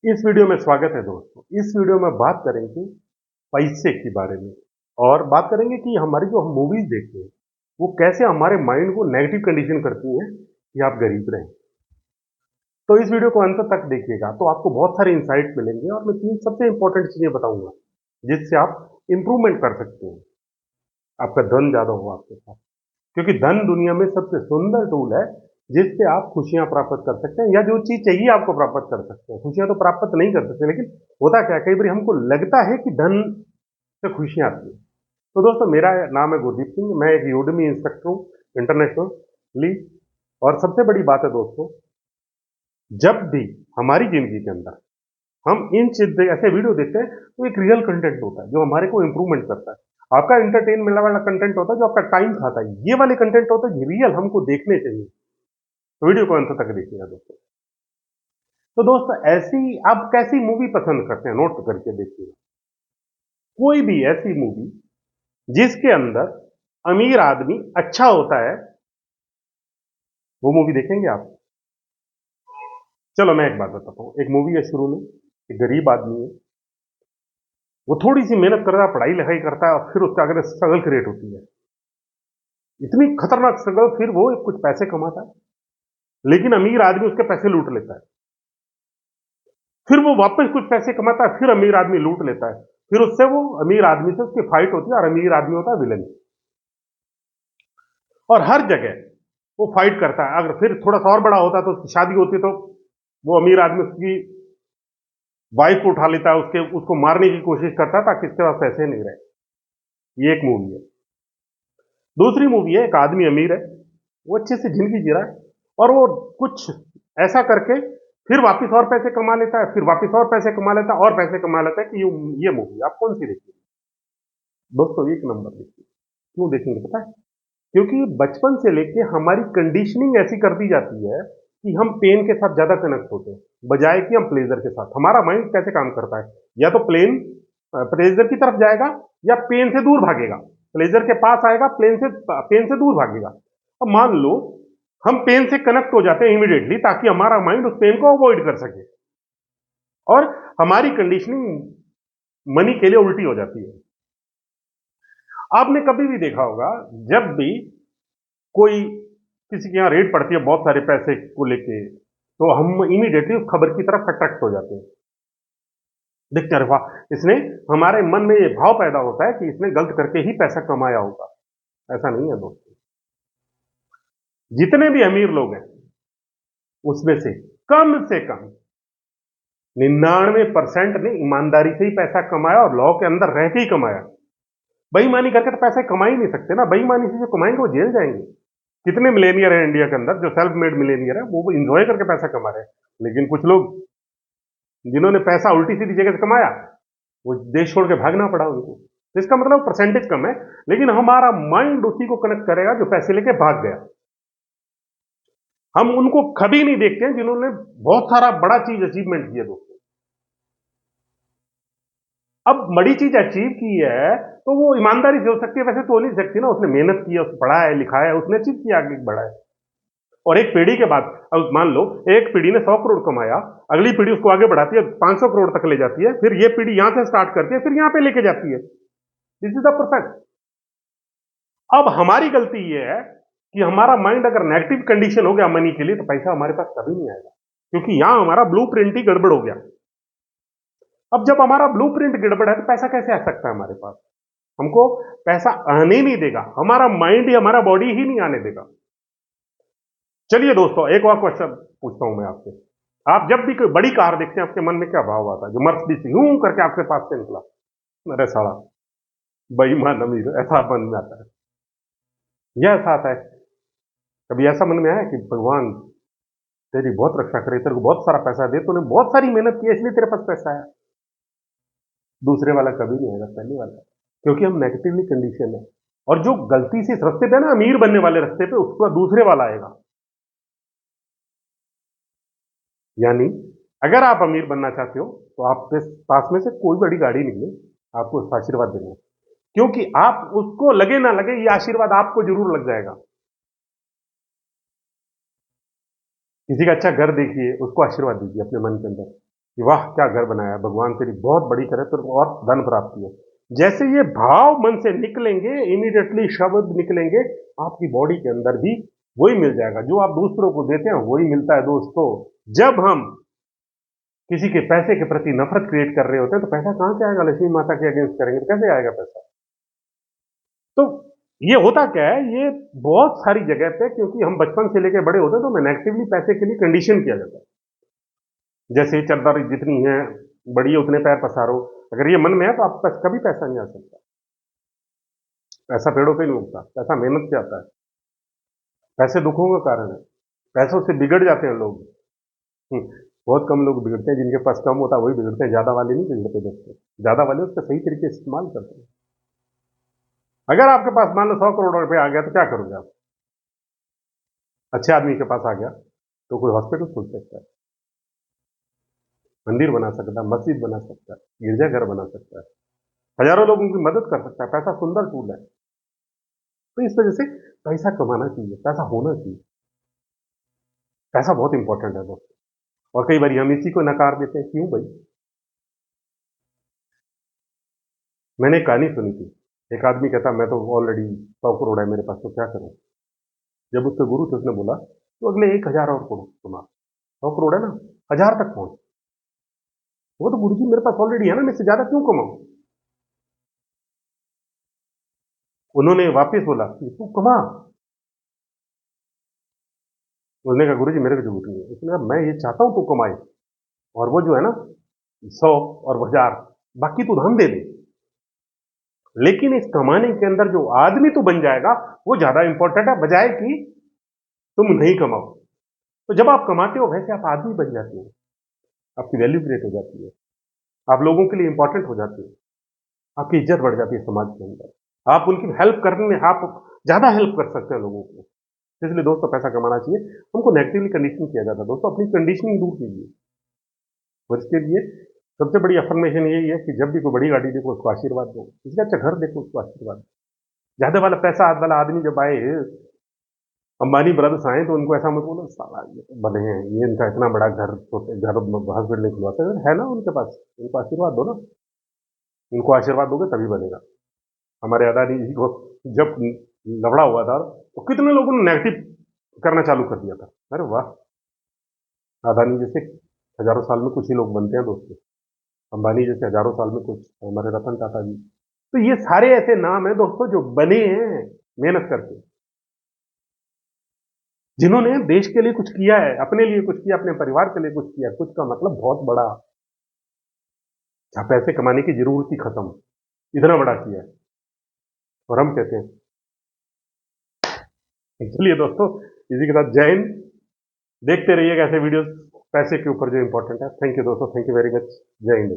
इस वीडियो में स्वागत है दोस्तों। इस वीडियो में बात करेंगे पैसे के बारे में और बात करेंगे कि हमारी जो हम मूवीज देखते हैं वो कैसे हमारे माइंड को नेगेटिव कंडीशन करती हैं कि आप गरीब रहें। तो इस वीडियो को अंत तक देखिएगा तो आपको बहुत सारे इंसाइट मिलेंगे और मैं 3 सबसे इंपॉर्टेंट चीजें बताऊंगा जिससे आप इंप्रूवमेंट कर सकते हैं, आपका धन ज्यादा हो आपके पास। क्योंकि धन दुनिया में सबसे सुंदर टूल है जिससे आप खुशियां प्राप्त कर सकते हैं या जो चीज चाहिए आपको प्राप्त कर सकते हैं। खुशियां तो प्राप्त नहीं कर सकते, लेकिन होता क्या है, कई बार हमको लगता है कि धन से खुशियां आती है। तो दोस्तों, मेरा नाम है गुरदीप सिंह, मैं एक यूडमी इंस्ट्रक्टर हूँ इंटरनेशनली। और सबसे बड़ी बात है दोस्तों, जब भी हमारी जिंदगी के अंदर हम इन चीज ऐसे वीडियो देखते हैं तो एक रियल कंटेंट होता है जो हमारे को इंप्रूवमेंट करता है। आपका इंटरटेनमेंट वाला कंटेंट होता है जो आपका टाइम खाता है, ये वाले कंटेंट होता है रियल, हमको देखने चाहिए। तो वीडियो को अंत तक देखिएगा दोस्तों। तो दोस्तों, ऐसी आप कैसी मूवी पसंद करते हैं नोट करके देखिएगा। कोई भी ऐसी मूवी जिसके अंदर अमीर आदमी अच्छा होता है वो मूवी देखेंगे आप। चलो मैं एक बात बताता हूं। एक मूवी है, शुरू में एक गरीब आदमी है, वो थोड़ी सी मेहनत करता है, पढ़ाई लिखाई करता है और फिर उसके आगे स्ट्रगल क्रिएट होती है, इतनी खतरनाक स्ट्रगल। फिर वो कुछ पैसे कमाता है लेकिन अमीर आदमी उसके पैसे लूट लेता है। फिर वो वापस कुछ पैसे कमाता है, फिर अमीर आदमी लूट लेता है। फिर उससे वो अमीर आदमी से उसकी फाइट होती है और अमीर आदमी होता है विलन। और हर जगह वो फाइट करता है। अगर फिर थोड़ा सा और बड़ा होता है तो उसकी शादी होती है, तो वो अमीर आदमी उसकी वाइफ को उठा लेता है, उसको मारने की कोशिश करता है ताकि इसके पास पैसे नहीं रहे। ये एक मूवी है। दूसरी मूवी है, एक आदमी अमीर है, वो अच्छे से जिंदगी जी रहा है और वो कुछ ऐसा करके फिर वापस और पैसे कमा लेता है, फिर वापस और पैसे कमा लेता है और पैसे कमा लेता है। कि ये मूवी आप कौन सी देखिए दोस्तों, एक नंबर देखिए। क्यों देखेंगे पता है? क्योंकि बचपन से लेके हमारी कंडीशनिंग ऐसी कर दी जाती है कि हम पेन के साथ ज्यादा कनेक्ट होते हैं बजाय कि हम प्लेजर के साथ। हमारा माइंड कैसे काम करता है, या तो प्लेजर की तरफ जाएगा या पेन से दूर भागेगा। प्लेजर के पास आएगा, पेन से दूर भागेगा। अब मान लो हम पेन से कनेक्ट हो जाते हैं इमीडिएटली ताकि हमारा माइंड उस पेन को अवॉइड कर सके, और हमारी कंडीशनिंग मनी के लिए उल्टी हो जाती है। आपने कभी भी देखा होगा, जब भी कोई किसी के यहां रेड पड़ती है बहुत सारे पैसे को लेके, तो हम इमीडिएटली उस खबर की तरफ अट्रैक्ट हो जाते हैं। देखते रहे वाह, इसने, हमारे मन में ये भाव पैदा होता है कि इसने गलत करके ही पैसा कमाया होगा। ऐसा नहीं है दोस्तों। जितने भी अमीर लोग हैं उसमें से कम 99% ने ईमानदारी से ही पैसा कमाया और लॉ के अंदर रह के ही कमाया। बेईमानी करके तो पैसे कमा ही नहीं सकते ना। बेईमानी से जो कमाएंगे वो जेल जाएंगे। कितने मिलेनियर है इंडिया के अंदर जो सेल्फ मेड मिलेनियर है, वो इंजॉय करके पैसा कमा रहे हैं। लेकिन कुछ लोग जिन्होंने पैसा उल्टी सीधी जगह से कमाया, वो देश छोड़ के भागना पड़ा उनको। तो इसका मतलब परसेंटेज कम है, लेकिन हमारा माइंड उसी को कनेक्ट करेगा जो पैसे लेके भाग गया। हम उनको कभी नहीं देखते हैं जिन्होंने बहुत सारा बड़ा चीज अचीवमेंट किया दोस्तों। अब बड़ी चीज अचीव की है तो वो ईमानदारी से हो सकती है, वैसे तो हो नहीं सकती ना। उसने मेहनत की है, उसने पढ़ा है, लिखा है, उसने अचीव किया, आगे बढ़ा है। और एक पीढ़ी के बाद, अब मान लो एक पीढ़ी ने 100 करोड़ कमाया, अगली पीढ़ी उसको आगे बढ़ाती है, 500 करोड़ तक ले जाती है, फिर ये पीढ़ी यहां से स्टार्ट करती है, फिर यहां पे लेके जाती है। This is the process. अब हमारी गलती ये है कि हमारा माइंड अगर नेगेटिव कंडीशन हो गया मनी के लिए, तो पैसा हमारे पास कभी नहीं आएगा, क्योंकि यहां हमारा ब्लू प्रिंट ही गड़बड़ हो गया। अब जब हमारा ब्लू प्रिंट गड़बड़ है तो पैसा कैसे आ सकता है हमारे पास? हमको पैसा आने ही नहीं देगा, हमारा माइंड ही, हमारा बॉडी ही नहीं आने देगा। चलिए दोस्तों, एक और क्वेश्चन पूछता हूं मैं आपसे। आप जब भी कोई बड़ी कार देखते हैं, आपके मन में क्या भाव आता है? जो मर्सिडीज यूं करके आपके पास से निकला, अरे साला बेईमान अमीर, ऐसा मन में आता है। यह ऐसा आता है, कभी ऐसा मन में आया कि भगवान तेरी बहुत रक्षा करे, तेरे को बहुत सारा पैसा दे, तूने बहुत सारी मेहनत की है इसलिए तेरे पास पैसा आया? दूसरे वाला कभी नहीं आएगा, पहले वाला। क्योंकि हम नेगेटिवली कंडीशन है। और जो गलती से इस रास्ते पे ना, अमीर बनने वाले रास्ते पे, उसके बाद दूसरे वाला आएगा। यानी अगर आप अमीर बनना चाहते हो तो आपके पास में से कोई बड़ी गाड़ी निकले, आपको उसका आशीर्वाद देना है। क्योंकि आप उसको लगे ना लगे, ये आशीर्वाद आपको जरूर लग जाएगा। किसी का अच्छा घर देखिए, उसको आशीर्वाद दीजिए अपने मन के अंदर। कि वाह क्या घर बनाया, भगवान तेरी बहुत बड़ी करे तो और धन प्राप्ति हो। जैसे ये भाव मन से निकलेंगे, इमीडिएटली शब्द निकलेंगे, आपकी बॉडी के अंदर भी वही मिल जाएगा जो आप दूसरों को देते हैं, वही मिलता है दोस्तों। जब हम किसी के पैसे के प्रति नफरत क्रिएट कर रहे होते हैं तो पैसा कहां से आएगा? लक्ष्मी माता के अगेंस्ट करेंगे तो कैसे आएगा पैसा? तो ये होता क्या है, ये बहुत सारी जगह पे, क्योंकि हम बचपन से लेके बड़े होते हैं तो हमें नेगेटिवली पैसे के लिए कंडीशन किया जाता है। जैसे चद्दर जितनी है बड़ी है उतने पैर पसारो, अगर ये मन में है तो आप कभी पैसा नहीं आ सकता। पैसा पेड़ों पे नहीं उगता, पैसा मेहनत से आता है। पैसे दुखों का कारण है, पैसों से बिगड़ जाते हैं लोग। बहुत कम लोग बिगड़ते हैं, जिनके पास कम होता है वही बिगड़ते हैं, ज्यादा वाले नहीं बिगड़ते दोस्तों। ज्यादा वाले उसका सही तरीके से इस्तेमाल करते हैं। अगर आपके पास मान लो 100 करोड़ रुपए आ गया तो क्या करोगे आप? अच्छे आदमी के पास आ गया तो कोई हॉस्पिटल खोल सकता है, मंदिर बना सकता है, मस्जिद बना सकता है, गिरजाघर बना सकता है, हजारों लोगों की मदद कर सकता है। पैसा सुंदर टूल है। तो इस वजह से पैसा कमाना चाहिए, पैसा होना चाहिए। पैसा बहुत इंपॉर्टेंट है दोस्तों। और कई बार हम इसी को नकार देते हैं, क्यों भाई? मैंने एक कहानी सुनी थी। एक आदमी कहता मैं तो ऑलरेडी 100 करोड़ है मेरे पास, तो क्या करूं? जब उसके गुरु थे उसने बोला तो अगले 1,000 और करोड़ कमा। 100 करोड़ है ना, 1,000 तक पहुंच। वो तो गुरु जी मेरे पास ऑलरेडी है ना, मैं इससे ज्यादा क्यों कमाऊं? उन्होंने वापस बोला कि तू कमा। उसने कहा गुरु जी मेरे को जरूरत नहीं है। उसने कहा मैं ये चाहता हूं तू कमाए, और वो जो है ना 100 और 1,000 बाकी तू धन दे दे, लेकिन इस कमाने के अंदर जो आदमी तू बन जाएगा वो ज्यादा इंपॉर्टेंट है, बजाय कि तुम नहीं कमाओ। तो जब आप कमाते हो वैसे आप आदमी बन जाते हो, आपकी वैल्यू क्रिएट हो जाती है, आप लोगों के लिए इंपॉर्टेंट हो जाते हो, आपकी इज्जत बढ़ जाती है समाज के अंदर, आप उनकी हेल्प करने में आप ज्यादा हेल्प कर सकते हैं लोगों को। इसलिए दोस्तों पैसा कमाना चाहिए। हमको नेगेटिवली कंडीशन किया जाता है दोस्तों, अपनी कंडीशनिंग दूर कीजिए। और इसके लिए सबसे बड़ी अफर्मेशन यही है कि जब भी कोई बड़ी गाड़ी देखो उसको आशीर्वाद दो, इसलिए अच्छा घर देखो उसको आशीर्वाद दो। ज्यादा वाला पैसा वाला आदमी जब आए, अंबानी ब्रदर्स आए, तो उनको ऐसा मत बोलो साला ये तो बने हैं, ये इनका इतना बड़ा घर छोटे घर हस्बैंड नहीं खुलवाते है ना उनके पास, उनको आशीर्वाद दो ना। उनको आशीर्वाद दोगे तभी बनेगा। हमारे अदानी जी को जब लफड़ा हुआ था तो कितने लोगों ने नेगेटिव करना चालू कर दिया था। अरे वाह, अदानी जैसे हजारों साल में कुछ ही लोग बनते हैं दोस्तों, अंबानी जैसे हजारों साल में कुछ, हमारे रतन टाटा जी। तो ये सारे ऐसे नाम हैं दोस्तों जो बने हैं मेहनत करके, जिन्होंने देश के लिए कुछ किया है, अपने लिए कुछ किया, अपने परिवार के लिए कुछ किया। कुछ का मतलब बहुत बड़ा, जहां पैसे कमाने की जरूरत ही खत्म, इतना बड़ा किया है। और हम कहते हैं चलिए दोस्तों, इसी के साथ जय हिंद। देखते रहिएगा ऐसे वीडियोस पैसे के ऊपर जो इंपॉर्टेंट है। थैंक यू दोस्तों, थैंक यू वेरी मच। जय हिंद।